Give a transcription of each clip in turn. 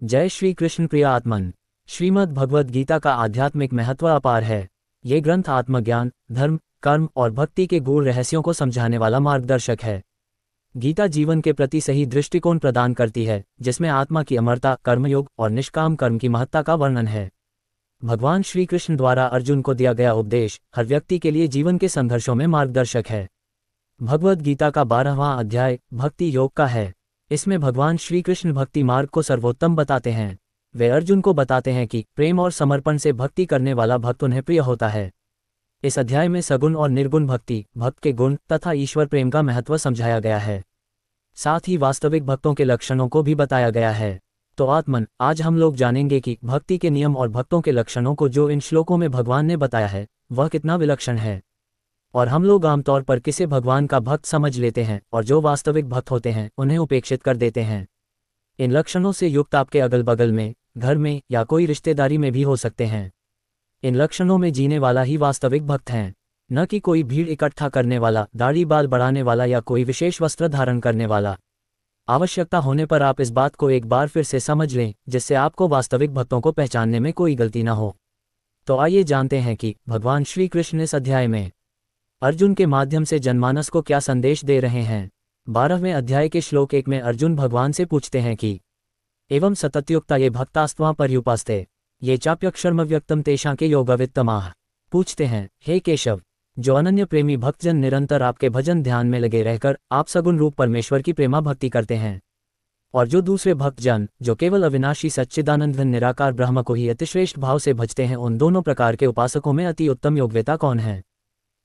जय श्री कृष्ण प्रिय आत्मन। श्रीमद् भगवद गीता का आध्यात्मिक महत्व अपार है। ये ग्रंथ आत्मज्ञान, धर्म, कर्म और भक्ति के गूढ़ रहस्यों को समझाने वाला मार्गदर्शक है। गीता जीवन के प्रति सही दृष्टिकोण प्रदान करती है, जिसमें आत्मा की अमरता, कर्मयोग और निष्काम कर्म की महत्ता का वर्णन है। भगवान श्री कृष्ण द्वारा अर्जुन को दिया गया उपदेश हर व्यक्ति के लिए जीवन के संघर्षों में मार्गदर्शक है। भगवद गीता का 12वां अध्याय भक्ति योग का है। इसमें भगवान श्री कृष्ण भक्ति मार्ग को सर्वोत्तम बताते हैं। वे अर्जुन को बताते हैं कि प्रेम और समर्पण से भक्ति करने वाला भक्त उन्हें प्रिय होता है। इस अध्याय में सगुण और निर्गुण भक्ति, भक्त के गुण तथा ईश्वर प्रेम का महत्व समझाया गया है। साथ ही वास्तविक भक्तों के लक्षणों को भी बताया गया है। तो आत्मन, आज हम लोग जानेंगे कि भक्ति के नियम और भक्तों के लक्षणों को जो इन श्लोकों में भगवान ने बताया है वह कितना विलक्षण है, और हम लोग आमतौर पर किसे भगवान का भक्त समझ लेते हैं और जो वास्तविक भक्त होते हैं उन्हें उपेक्षित कर देते हैं। इन लक्षणों से युक्त आपके अगल बगल में, घर में या कोई रिश्तेदारी में भी हो सकते हैं। इन लक्षणों में जीने वाला ही वास्तविक भक्त हैं, न कि कोई भीड़ इकट्ठा करने वाला, दाढ़ी बाल बढ़ाने वाला या कोई विशेष वस्त्र धारण करने वाला। आवश्यकता होने पर आप इस बात को एक बार फिर से समझ लें, जिससे आपको वास्तविक भक्तों को पहचानने में कोई गलती न हो। तो आइए जानते हैं कि भगवान श्री कृष्ण इस अध्याय में अर्जुन के माध्यम से जनमानस को क्या संदेश दे रहे हैं। 12वें अध्याय के श्लोक 1 में अर्जुन भगवान से पूछते हैं कि एवं सततयुक्ता ये भक्तास्त्वा पर्युपास्ते ये चाप्यक्षरम व्यक्तम तेषां के योगवित्तमाः। पूछते हैं, हे केशव, जो अनन्य प्रेमी भक्तजन निरंतर आपके भजन ध्यान में लगे रहकर आप सगुण रूप परमेश्वर की प्रेमा भक्ति करते हैं, और जो दूसरे भक्तजन जो केवल अविनाशी सच्चिदानंद निराकार ब्रह्म को ही अतिश्रेष्ठ भाव से भजते हैं, उन दोनों प्रकार के उपासकों में अति उत्तम योग्यता कौन है।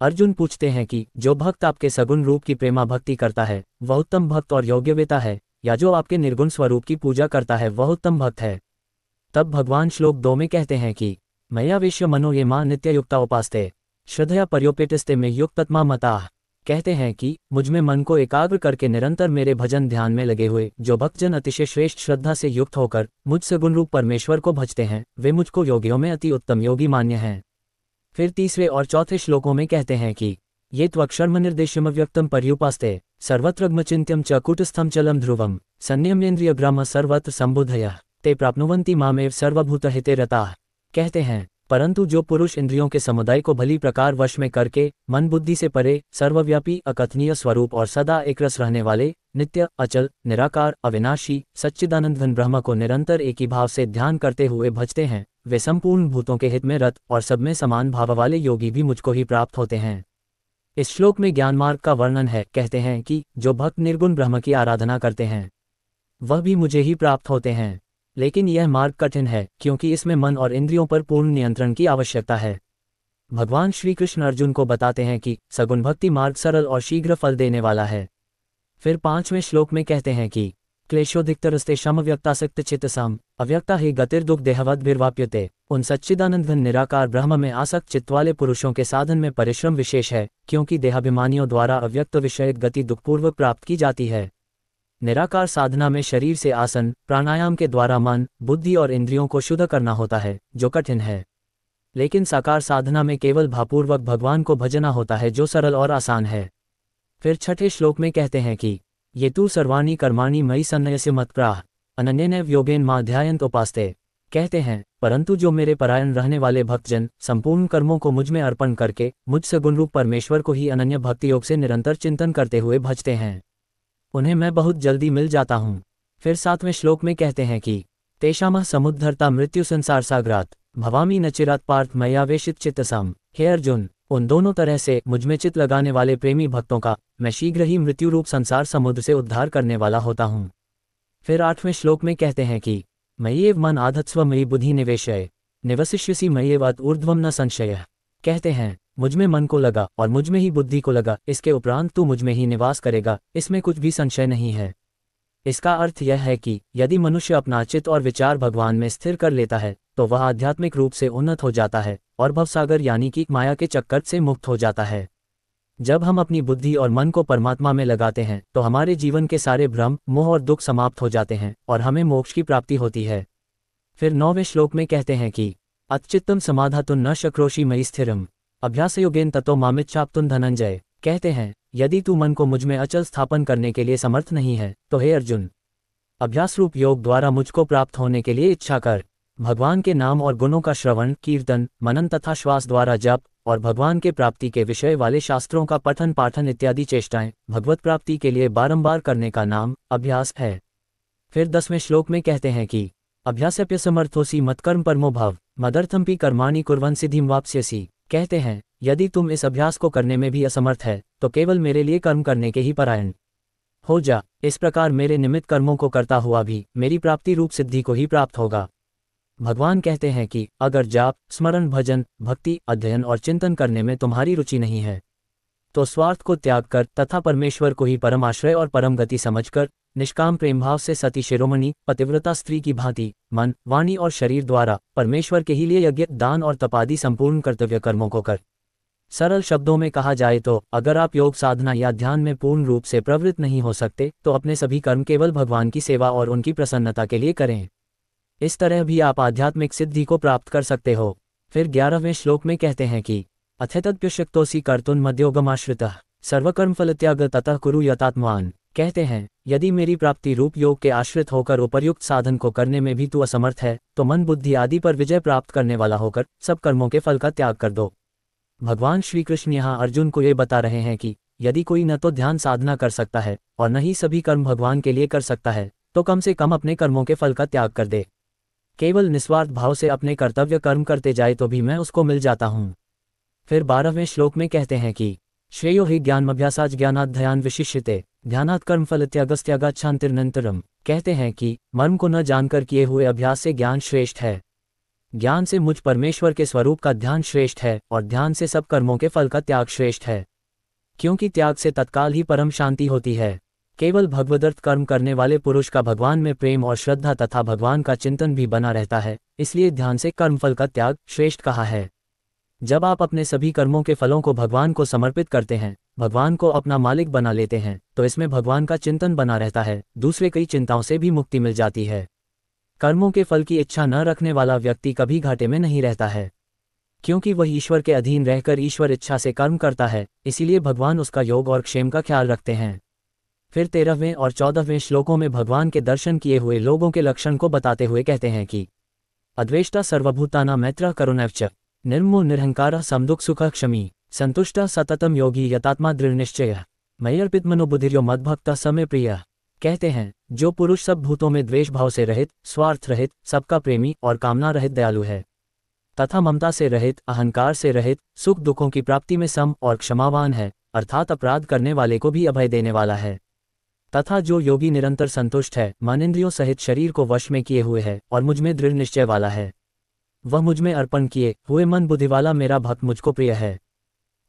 अर्जुन पूछते हैं कि जो भक्त आपके सगुण रूप की प्रेमा भक्ति करता है वह उत्तम भक्त और योग्यवेता है, या जो आपके निर्गुण स्वरूप की पूजा करता है वह उत्तम भक्त है। तब भगवान श्लोक 2 में कहते हैं कि मया विश्व मनो ये मां नित्ययुक्ता उपास्ते श्रद्धया पर्योपेटिस्ते में युक्तत्मा मताः। कहते हैं कि मुझ में मन को एकाग्र करके निरंतर मेरे भजन ध्यान में लगे हुए जो भक्तजन अतिशय श्रेष्ठ श्रद्धा से युक्त होकर मुझ सगुण रूप परमेश्वर को भजते हैं, वे मुझको योगियों में अति उत्तम योगी मान्य हैं। फिर तीसरे और चौथे श्लोकों में कहते हैं कि ये त्वक्षर्म निर्देशम व्यक्तम पर्युपास्ते सर्वत्रग्मचिन्त्यम च कूटस्थम चलम ध्रुवम संयम्येन्द्रिय ग्राम सर्वत्र संबुधयः ते प्राप्नुवन्ति मामेव सर्वभूतहिते रताः। कहते हैं, परंतु जो पुरुष इंद्रियों के समुदाय को भली प्रकार वश में करके मन बुद्धि से परे सर्वव्यापी, अकथनीय स्वरूप और सदा एकरस रहने वाले नित्य, अचल, निराकार, अविनाशी सच्चिदानंद घन ब्रह्म को निरंतर एक ही भाव से ध्यान करते हुए भजते हैं, वे संपूर्ण भूतों के हित में रत और सब में समान भाव वाले योगी भी मुझको ही प्राप्त होते हैं। इस श्लोक में ज्ञान मार्ग का वर्णन है। कहते हैं कि जो भक्त निर्गुण ब्रह्म की आराधना करते हैं वह भी मुझे ही प्राप्त होते हैं, लेकिन यह मार्ग कठिन है क्योंकि इसमें मन और इंद्रियों पर पूर्ण नियंत्रण की आवश्यकता है। भगवान श्री कृष्ण अर्जुन को बताते हैं कि सगुण भक्ति मार्ग सरल और शीघ्र फल देने वाला है। फिर 5वें श्लोक में कहते हैं कि क्लेशोधिकतरस्ते शम व्यक्तासक्त चित्तसाम अव्यक्ता ही गतिर्दुख देहवद्भिर्वाप्यते। उन सच्चिदानंद घन निराकार ब्रह्म में आसक्त चित्त वाले पुरुषों के साधन में परिश्रम विशेष है, क्योंकि देहाभिमानियों द्वारा अव्यक्त विषयक गति दुखपूर्वक प्राप्त की जाती है। निराकार साधना में शरीर से आसन प्राणायाम के द्वारा मन, बुद्धि और इंद्रियों को शुद्ध करना होता है, जो कठिन है। लेकिन साकार साधना में केवल भावपूर्वक भगवान को भजना होता है, जो सरल और आसान है। फिर 6ठे श्लोक में कहते हैं कि ये तू सर्वाणि कर्माणि मयि सन्न्यस्य मत्प्राह अनन्येनैव योगेन मां ध्यायन्त उपास्ते। कहते हैं, परंतु जो मेरे परायण रहने वाले भक्तजन संपूर्ण कर्मों को मुझ में अर्पण करके मुझ सगुण रूप परमेश्वर को ही अनन्य भक्ति योग से निरंतर चिंतन करते हुए भजते हैं, उन्हें मैं बहुत जल्दी मिल जाता हूँ। फिर 7वें श्लोक में कहते हैं कि तेषामः समुद्धरता मृत्यु संसार सागरात भवामी न चिरात पार्थ मयावेशित चित्तसाम। हे अर्जुन, उन दोनों तरह से मुझ में चित्त लगाने वाले प्रेमी भक्तों का मैं शीघ्र ही मृत्यु रूप संसार समुद्र से उद्धार करने वाला होता हूँ। फिर 8वें श्लोक में कहते हैं कि मय्येव मन आधत्स्व मयि बुद्धि निवेशय निवसिष्यसि मय्येव अत ऊर्ध्वम न संशयः। कहते हैं, मुझ में मन को लगा और मुझ में ही बुद्धि को लगा, इसके उपरांत तू मुझ में ही निवास करेगा, इसमें कुछ भी संशय नहीं है। इसका अर्थ यह है कि यदि मनुष्य अपना चित्त और विचार भगवान में स्थिर कर लेता है तो वह आध्यात्मिक रूप से उन्नत हो जाता है और भवसागर यानी कि माया के चक्कर से मुक्त हो जाता है। जब हम अपनी बुद्धि और मन को परमात्मा में लगाते हैं तो हमारे जीवन के सारे भ्रम, मोह और दुख समाप्त हो जाते हैं और हमें मोक्ष की प्राप्ति होती है। फिर 9वें श्लोक में कहते हैं कि अच्चित्तम समाधातुं न शक्रोषि मयि स्थिरम अभ्यासयोगेन ततो मामिच्छाप्तुं धनंजय। कहते हैं, यदि तू मन को मुझ में अचल स्थापन करने के लिए समर्थ नहीं है तो हे अर्जुन, अभ्यास रूप योग द्वारा मुझको प्राप्त होने के लिए इच्छा कर। भगवान के नाम और गुणों का श्रवण, कीर्तन, मनन तथा श्वास द्वारा जप और भगवान के प्राप्ति के विषय वाले शास्त्रों का पठन पाठन इत्यादि चेष्टाएं भगवत प्राप्ति के लिए बारंबार करने का नाम अभ्यास है। फिर 10वें श्लोक में कहते हैं कि अभ्यासप्यसमर्थोसी मत्कर्म परमो भव मदर्थमपि कर्माणि कुर्वन् सिद्धिं वाप्स्यसि। कहते हैं यदि तुम इस अभ्यास को करने में भी असमर्थ है तो केवल मेरे लिए कर्म करने के ही परायण हो जा। इस प्रकार मेरे निमित्त कर्मों को करता हुआ भी मेरी प्राप्ति रूप सिद्धि को ही प्राप्त होगा। भगवान कहते हैं कि अगर जाप, स्मरण, भजन, भक्ति, अध्ययन और चिंतन करने में तुम्हारी रुचि नहीं है तो स्वार्थ को त्याग कर तथा परमेश्वर को ही परम आश्रय और परम गति समझकर निष्काम प्रेम भाव से सती शिरोमणि पतिव्रता स्त्री की भांति मन, वाणी और शरीर द्वारा परमेश्वर के ही लिए यज्ञ, दान और तपादि संपूर्ण कर्तव्य कर्मों को कर। सरल शब्दों में कहा जाए तो अगर आप योग साधना या ध्यान में पूर्ण रूप से प्रवृत्त नहीं हो सकते तो अपने सभी कर्म केवल भगवान की सेवा और उनकी प्रसन्नता के लिए करें। इस तरह भी आप आध्यात्मिक सिद्धि को प्राप्त कर सकते हो। फिर 11वें श्लोक में कहते हैं कि अथेतद्भ्यशक्तोसी कर्तुन्मद्योगमाश्रितः सर्वकर्मफलत्याग ततः कुरु यतात्मान। कहते हैं यदि मेरी प्राप्ति रूप योग के आश्रित होकर उपर्युक्त साधन को करने में भी तू असमर्थ है तो मन, बुद्धि आदि पर विजय प्राप्त करने वाला होकर सब कर्मों के फल का त्याग कर दो। भगवान श्री कृष्ण यहाँ अर्जुन को ये बता रहे हैं कि यदि कोई न तो ध्यान साधना कर सकता है और न ही सभी कर्म भगवान के लिए कर सकता है तो कम से कम अपने कर्मों के फल का त्याग कर दे। केवल निस्वार्थ भाव से अपने कर्तव्य कर्म करते जाए तो भी मैं उसको मिल जाता हूँ। फिर 12वें श्लोक में कहते हैं कि श्रेयो हि ज्ञानमभ्यासाच् ज्ञानाध्यान विशिष्यते ध्यानात् कर्मफलत्यागस्त्यागाच्छान्तिरनन्तरम्। कहते हैं कि मर्म को न जानकर किए हुए अभ्यास से ज्ञान श्रेष्ठ है, ज्ञान से मुझ परमेश्वर के स्वरूप का ध्यान श्रेष्ठ है और ध्यान से सब कर्मों के फल का त्याग श्रेष्ठ है, क्योंकि त्याग से तत्काल ही परम शांति होती है। केवल भगवदर्थ कर्म करने वाले पुरुष का भगवान में प्रेम और श्रद्धा तथा भगवान का चिंतन भी बना रहता है, इसलिए ध्यान से कर्मफल का त्याग श्रेष्ठ कहा है। जब आप अपने सभी कर्मों के फलों को भगवान को समर्पित करते हैं, भगवान को अपना मालिक बना लेते हैं, तो इसमें भगवान का चिंतन बना रहता है, दूसरे कई चिंताओं से भी मुक्ति मिल जाती है। कर्मों के फल की इच्छा न रखने वाला व्यक्ति कभी घाटे में नहीं रहता है, क्योंकि वह ईश्वर के अधीन रहकर ईश्वर इच्छा से कर्म करता है, इसीलिए भगवान उसका योग और क्षेम का ख्याल रखते हैं। फिर 13वें और 14वें श्लोकों में भगवान के दर्शन किए हुए लोगों के लक्षण को बताते हुए कहते हैं कि अद्वेष्टा सर्वभूतानां मैत्रः करुणैश्च निर्ममो निरहंकारः समदुःख सुखः क्षमी संतुष्टः सततम योगी यतात्मा दृढ़निश्चयः मय्यर्पित मनोबुद्धिर्यो मद्भक्तः स मे प्रियः। कहते हैं जो पुरुष सब भूतों में द्वेष भाव से रहित, स्वार्थ रहित, सबका प्रेमी और कामना रहित दयालु है तथा ममता से रहित, अहंकार से रहित, सुख दुखों की प्राप्ति में सम और क्षमावान है, अर्थात अपराध करने वाले को भी अभय देने वाला है, तथा जो योगी निरंतर संतुष्ट है, मन इंद्रियों सहित शरीर को वश में किए हुए है और मुझ में दृढ़ निश्चय वाला है, वह मुझ में अर्पण किए हुए मन बुद्धि वाला मेरा भक्त मुझको प्रिय है।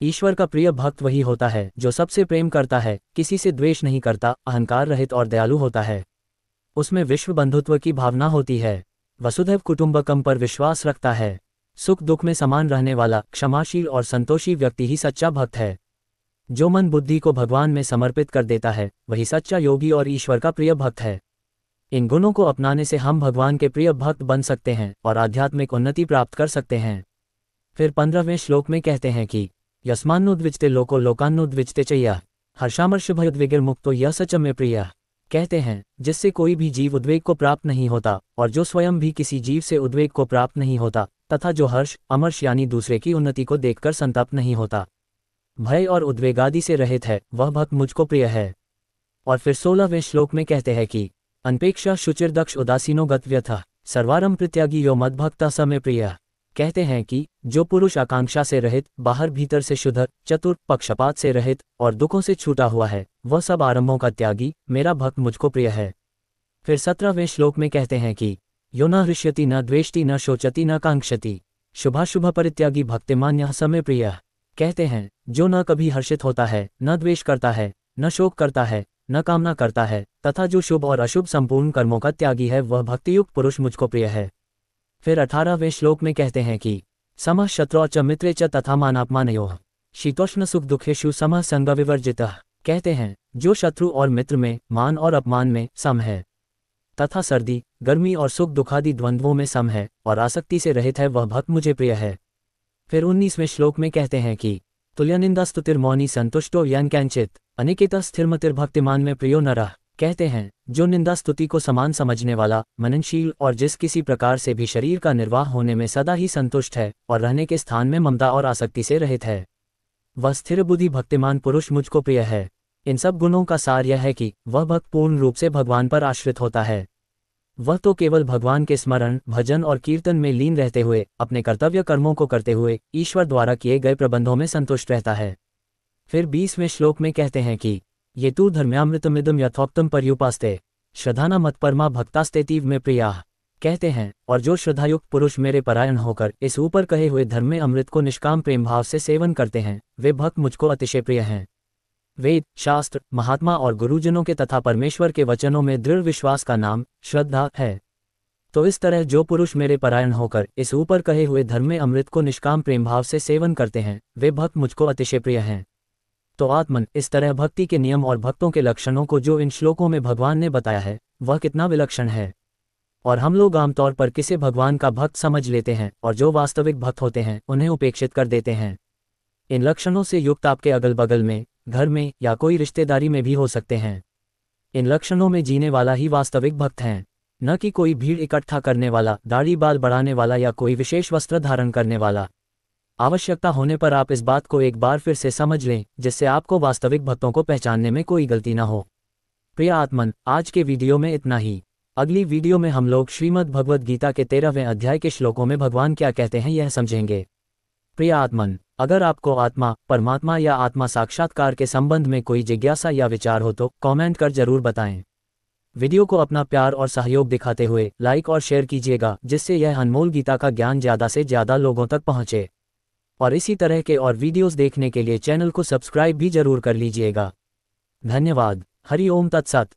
ईश्वर का प्रिय भक्त वही होता है जो सबसे प्रेम करता है, किसी से द्वेष नहीं करता, अहंकार रहित और दयालु होता है, उसमें विश्व बंधुत्व की भावना होती है, वसुधैव कुटुंबकम पर विश्वास रखता है, सुख दुख में समान रहने वाला क्षमाशील और संतोषी व्यक्ति ही सच्चा भक्त है। जो मन बुद्धि को भगवान में समर्पित कर देता है वही सच्चा योगी और ईश्वर का प्रिय भक्त है। इन गुणों को अपनाने से हम भगवान के प्रिय भक्त बन सकते हैं और आध्यात्मिक उन्नति प्राप्त कर सकते हैं। फिर 15वें श्लोक में कहते हैं कि यस्मान्नुद्विजते लोको लोकान्नुद्विजते च यः हर्षामर्षभयोद्वेगैर्मुक्तो यः स च मे प्रियः। कहते हैं जिससे कोई भी जीव उद्वेग को प्राप्त नहीं होता और जो स्वयं भी किसी जीव से उद्वेग को प्राप्त नहीं होता, तथा जो हर्ष अमर्ष यानी दूसरे की उन्नति को देखकर संतप्त नहीं होता, भय और उद्वेग आदि से रहित है, वह भक्त मुझको प्रिय है। और फिर 16वें श्लोक में कहते हैं कि अनपेक्षा शुचिर्दक्ष उदासीनो गतव्यथः सर्वारंभ परित्यागी यो मद्भक्तः स मे प्रियः। कहते हैं कि जो पुरुष आकांक्षा से रहित, बाहर भीतर से शुद्ध, चतुर, पक्षपात से रहित और दुखों से छूटा हुआ है, वह सब आरंभों का त्यागी मेरा भक्त मुझको प्रिय है। फिर 17वें श्लोक में कहते हैं कि यो न हृष्यति न द्वेष्टि न शोचति न कांक्षति शुभाशुभ परित्यागी भक्तिमान्यः स मे प्रियः। कहते हैं जो न कभी हर्षित होता है, न द्वेष करता है, न शोक करता है, न कामना करता है, तथा जो शुभ और अशुभ संपूर्ण कर्मों का त्यागी है, वह भक्तियुक्त पुरुष मुझको प्रिय है। फिर 18वें श्लोक में कहते हैं कि समः शत्रौ च मित्रे च तथा मानापमानयोः शीतोष्ण सुख दुखेषु समः संग विवर्जितः। कहते हैं जो शत्रु और मित्र में, मान और अपमान में सम है, तथा सर्दी गर्मी और सुख दुखादि द्वंद्वों में सम है और आसक्ति से रहित है, वह भक्त मुझे प्रिय है। फिर 19वें श्लोक में कहते हैं कि तुल्यनिंदास्तुतिर्मौनी संतुष्टो यन् कैंचित् अनिकेतः स्थिरमतिर्भक्तिमान में प्रियो नरः। कहते हैं, जो निंदा स्तुति को समान समझने वाला, मननशील और जिस किसी प्रकार से भी शरीर का निर्वाह होने में सदा ही संतुष्ट है और रहने के स्थान में ममता और आसक्ति से रहित है, वह स्थिर बुद्धि भक्तिमान पुरुष मुझको प्रिय है। इन सब गुणों का सार यह है कि वह भक्त पूर्ण रूप से भगवान पर आश्रित होता है। वह तो केवल भगवान के स्मरण, भजन और कीर्तन में लीन रहते हुए, अपने कर्तव्य कर्मों को करते हुए ईश्वर द्वारा किए गए प्रबंधों में संतुष्ट रहता है। फिर 20वें श्लोक में कहते हैं कि ये तू धर्म्यामृतमिदं यथोक्तम पर्युपास्ते श्रद्धाना मत परमा भक्तास्तेतीव में प्रियाः। कहते हैं, और जो श्रद्धायुक्त पुरुष मेरे परायण होकर इस ऊपर कहे हुए धर्म में अमृत को निष्काम प्रेम भाव से सेवन करते हैं, वे भक्त मुझको अतिशय प्रिय हैं। वेद, शास्त्र, महात्मा और गुरुजनों के तथा परमेश्वर के वचनों में दृढ़ विश्वास का नाम श्रद्धा है। तो इस तरह जो पुरुष मेरे परायण होकर इस ऊपर कहे हुए धर्म में अमृत को निष्काम प्रेम भाव से सेवन करते हैं, वे भक्त मुझको अतिशय प्रिय हैं। तो आत्मन, इस तरह भक्ति के नियम और भक्तों के लक्षणों को जो इन श्लोकों में भगवान ने बताया है, वह कितना विलक्षण है। और हम लोग आमतौर पर किसे भगवान का भक्त समझ लेते हैं और जो वास्तविक भक्त होते हैं उन्हें उपेक्षित कर देते हैं। इन लक्षणों से युक्त आपके अगल बगल में, घर में या कोई रिश्तेदारी में भी हो सकते हैं। इन लक्षणों में जीने वाला ही वास्तविक भक्त हैं, न कि कोई भीड़ इकट्ठा करने वाला, दाढ़ी बाल बढ़ाने वाला या कोई विशेष वस्त्र धारण करने वाला। आवश्यकता होने पर आप इस बात को एक बार फिर से समझ लें, जिससे आपको वास्तविक भक्तों को पहचानने में कोई गलती न हो। प्रिय आत्मन, आज के वीडियो में इतना ही। अगली वीडियो में हम लोग श्रीमद् भगवद गीता के 13वें अध्याय के श्लोकों में भगवान क्या कहते हैं यह समझेंगे। प्रिय आत्मन, अगर आपको आत्मा, परमात्मा या आत्मा साक्षात्कार के संबंध में कोई जिज्ञासा या विचार हो तो कमेंट कर जरूर बताएं। वीडियो को अपना प्यार और सहयोग दिखाते हुए लाइक और शेयर कीजिएगा, जिससे यह अनमोल गीता का ज्ञान ज़्यादा से ज़्यादा लोगों तक पहुँचे। और इसी तरह के और वीडियोस देखने के लिए चैनल को सब्सक्राइब भी जरूर कर लीजिएगा। धन्यवाद। हरि ओम तत्सत।